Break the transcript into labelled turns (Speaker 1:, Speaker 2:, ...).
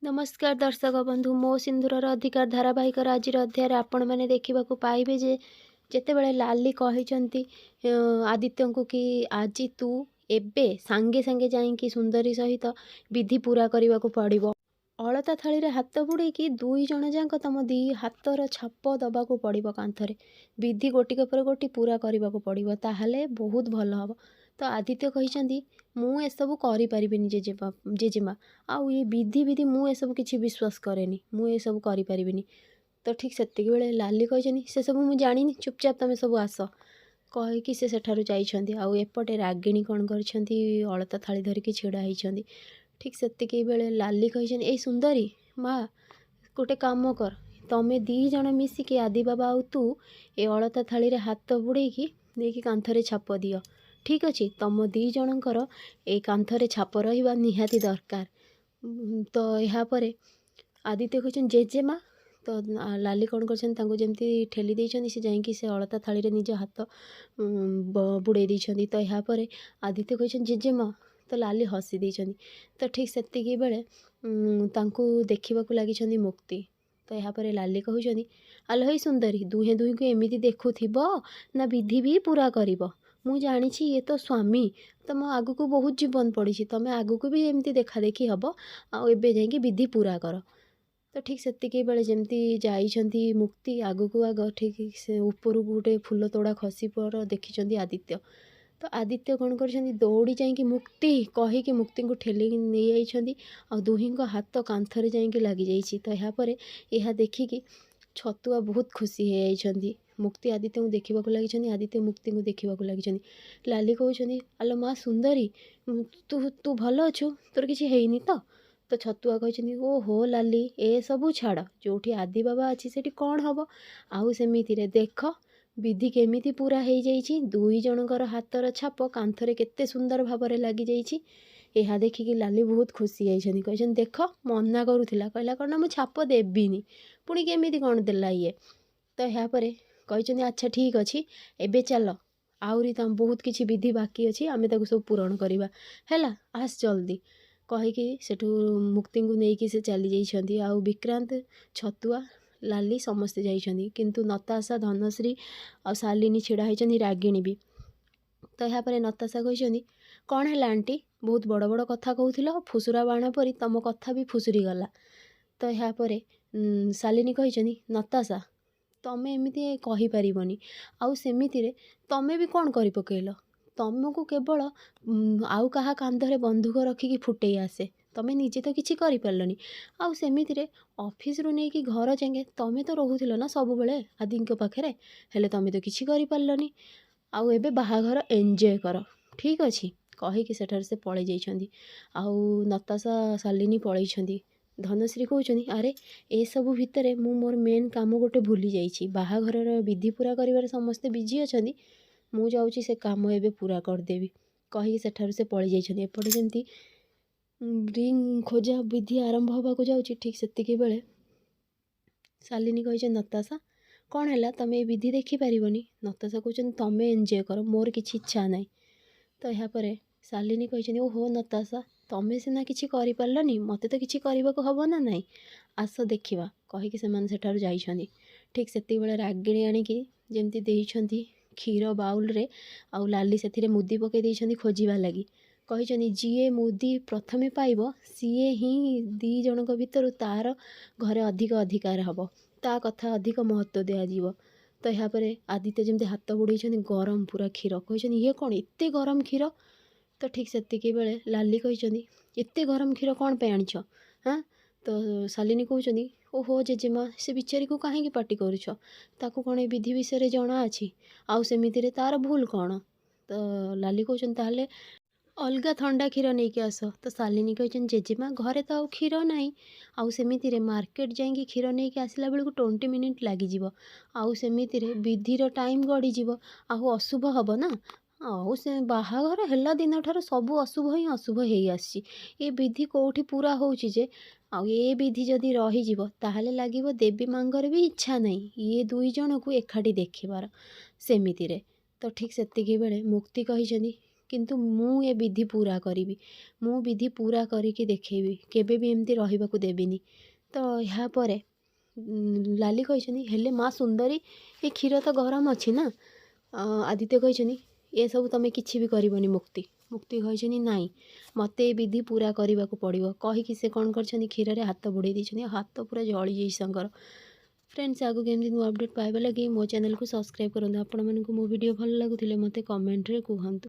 Speaker 1: नमस्कार दर्शक बंधु मो सिंधुर अधिकार धारावाहिक आज अध्याय आपण मैंने देखा पाइबे जे जितेबाला लाली कहते आदित्य को कि आज तू एबे सांगे सांगे जाइकी सुंदरी सहित विधि पूरा करने को पड़ो। अलता थाली रे हाथ बुड़े कि दुई जन जाक तुम दी हाथर छाप दबा को पड़ो कांथरे विधि गोटिक पर गोटी पूरा करने को पड़ो ताहले बहुत भल हम। तो आदित्य कहते मु एसबू करें जेजेमा आउ ये विधि विधि मु एसबू किसी विश्वास कैनि मु एसबू करें। तो ठीक से बेले लाली कहते से सब मुझे जानी चुपचाप तुम सब आस कहीकि से सेठारु जाइछन्ती। आउ एपटे रागिणी कौन करछन्ती अलता थाली धरिकी छिड़ा होइछन्ती। ठीक से बेले लाली कहते ए सुंदरी माँ गोटे काम कर तमें दी जन मिसिकी आदि बाबा आउ तू ए अलता थाली रे हाथ बुड़ेकी नहीं कांथरे छाप दियो। ठीक अच्छे तुम दी जनकर ए कांथरे छाप रहा निहाती दरकार। तो यापर आदित्य कहते जेजेमा तो लाली कौन करमती ठेली देती से जाकि से अलता थाली रे निज हाथ बुड़े देती। तो यापर आदित्य कहते जेजेमा तो लाली हसी देती। तो ठीक से बेले देखा लगी मुक्ति। तो यापर लाली कहते आलो हई सुंदरी दुहे दुही को एमती देखुब ना विधि भी पूरा कर मु जानी ये तो स्वामी तुम आग को बहुत जीवन पड़ी तुम आग को भी एमती देखा देखी हम आबे जा विधि पूरा कर। तो ठीक से बेले जमती जाइछन्ती मुक्ति आग को आग ठीक से ऊपर गोटे फूल तोड़ा खसी पर देखी आदित्य। तो आदित्य कौन कर दौड़ी जाकि मुक्ति कहीकि मुक्ति को ठेली नहीं जाइछन्ती आ दुही हाथ कांथरे जाकि लगी जाइछि। तो यापर यह देखिकी छतुआ बहुत खुशी हो जाइछन्ती मुक्ति आदित्य को देखा लगी आदित्य मुक्ति को देखा लगी। लाली कहते आलो माँ सुंदरी तू तू भल अच्छु तोर किसी हैनी तो छतुआ कहते ओहो लाली ए सबू छाड़ जो आदि बाबा अच्छी से कौन हम आउ सेमिति रे देख विधि केमिति पूरा हो जाइछि दुई जनकर हाथर छाप कांथरे केते सुंदर भाव लगी जाइछि। यह देखिकी लाली बहुत खुशी होइछन्ती कहते देख मना करूला कहला कौन मुझे छाप देविनी पुणी केमिति कौन देला ये। तो यापर कहते अच्छा ठीक अच्छे एबे चल आहरी तो बहुत किसी विधि बाकी अच्छी आम सब पूरण करवा है आस जल्दी कहीकि सेठू मुक्ति को लेकिन से चली जाइछन्ती। आउ विक्रांत छतुआ लाली समस्ते जाइछन्ती किंतु नताशा धनश्री आ शालिनी छिड़ा होइछन्ती रागिणी भी। तो यापर नताशा कहते कौन है आंटी बहुत बड़ बड़ कथा कहूल फुसुरा बाण परी तुम कथा भी फुसुरी गला। तो यापर शालिनी कहते नताशा तमें एमती कहीपरनि आउ सेमिति तमें भी कौन कर पकेल तुमको केवल आउ कहा कांधरे बंधुक रखिकी फुटे आसे तमें निजे तो किसी कर आउ सेमिति ऑफिस रु नहीं कि घर जाए तमें तो रोला ना सब बेले आदि पाखे हेले तमें तो किसी कर आउ एबे बाहाघर एंजॉय कर ठीक अच्छे कहीकि सेठार से पलि जाइछन्ती। आउ नताशा शालिनी पलैछन्ती। धनश्री कहते अरे ए सबू भितर मु मोर मेन काम गोटे भूली जाइछि बाहाघर विधि पूरा कर समस्ते बिजी अच्छा मु जाऊँगी से काम एबे पूरा करदेवी कहीकि सेठार से पलि जाइछन्ती। एपटे जमती रिंग खोजा विधि आरंभ होगा जाऊँगी ठीक से बेले शालिनी कहते नताशा कौन है तुम ये विधि देखिपारनि नताशा कहते तुम एंजॉय कर मोर किसी इच्छा ना। तो यापर शालिनी कहते ओहो नताशा तमें सीना किसी करनी मत तो किसी करने को हम ना नाई आस देखा कहीकि से जाइछन्ती। ठीक से बेले रागिणी आणिकी जमती देइछन्ती क्षीर बाउल रे आउ लाली से मुदी पकई देइछन्ती खोजिबा लगी कहते जीए मुदी प्रथमे पाइब सीए ही दी जनक भितर तार घरे अधिक अधिकार हम ता कथा अधिक महत्व दिज्व। तो यापर आदित्य जमती हाथ बुड़े गरम पूरा क्षीर कहते ये कौन एत गरम क्षीर। तो ठीक से बेले लाली कहते एत गरम क्षीर कौन पे आनिछ हाँ। तो शालिनी कहते ओहो जेजेमा से बिचारी को कहीं पार्टी करुछ ताकू कौन विधि विषय जना अच्छी आउ सेमिति तार भूल कौन। तो लाली कहते ताहले अलगा ठंडा क्षीर नहीं कि आस। तो शालिनी कहते जेजेमा घरे तो आउ क्षीर नाई आउ सेमिति मार्केट जाइए क्षीर नहीं कि आसला बेलू 20 मिनिट लगिज आउ सेमिति विधिर टाइम गड़ीज आउ अशुभ हम ना आउ से बाहाघर है दिन ठार सब अशुभ ही अशुभ हो आसी ये विधि कौटी पूरा होउछि जे आउ ये विधि जदि रहीजिव ताहले लागिव देवी मांगर भी इच्छा नहीं ये दुई जन को एकाठी देखिबार सेमिति रे। तो ठीक से बेले मुक्ति कहते କିନ୍ତୁ ମୁଁ ଏ ବିଧି ପୂରା କରିବି, ମୁଁ ବିଧି ପୂରା କରିକି ଦେଖେଇବି, କେବେ ବି ଏମିତି ରହିବାକୁ ଦେବିନି। ତ ଏହାପରେ ଲାଲି କହିଛନ୍ତି ହେଲେ ମା ସୁନ୍ଦରୀ ଏ କ୍ଷୀର ତ ଗରମ ଅଛି ନା। ଆଦିତ୍ୟ କହିଛନ୍ତି ଏସବୁ ତମେ କିଛି ବି କରିବନି ମୁକ୍ତି କହିଛନ୍ତି ନାଇଁ ମୋତେ ଏ ବିଧି ପୂରା କରିବାକୁ ପଡ଼ିବ କହିକି ସେ କ'ଣ କରିଛନ୍ତି କ୍ଷୀରରେ ହାତ ବୁଡ଼େଇ ଦେଇଛନ୍ତି, ହାତ ପୁରା ଜଳିଯାଇଛି ତାଙ୍କର। फ्रेंड्स आगू केमती नुआ अपडेट पाइबा लगी मो चैनल को सब्सक्राइब करंतु। आपन मानकु मो वीडियो भल लागुथिले मते कमेंट रे कहंतु।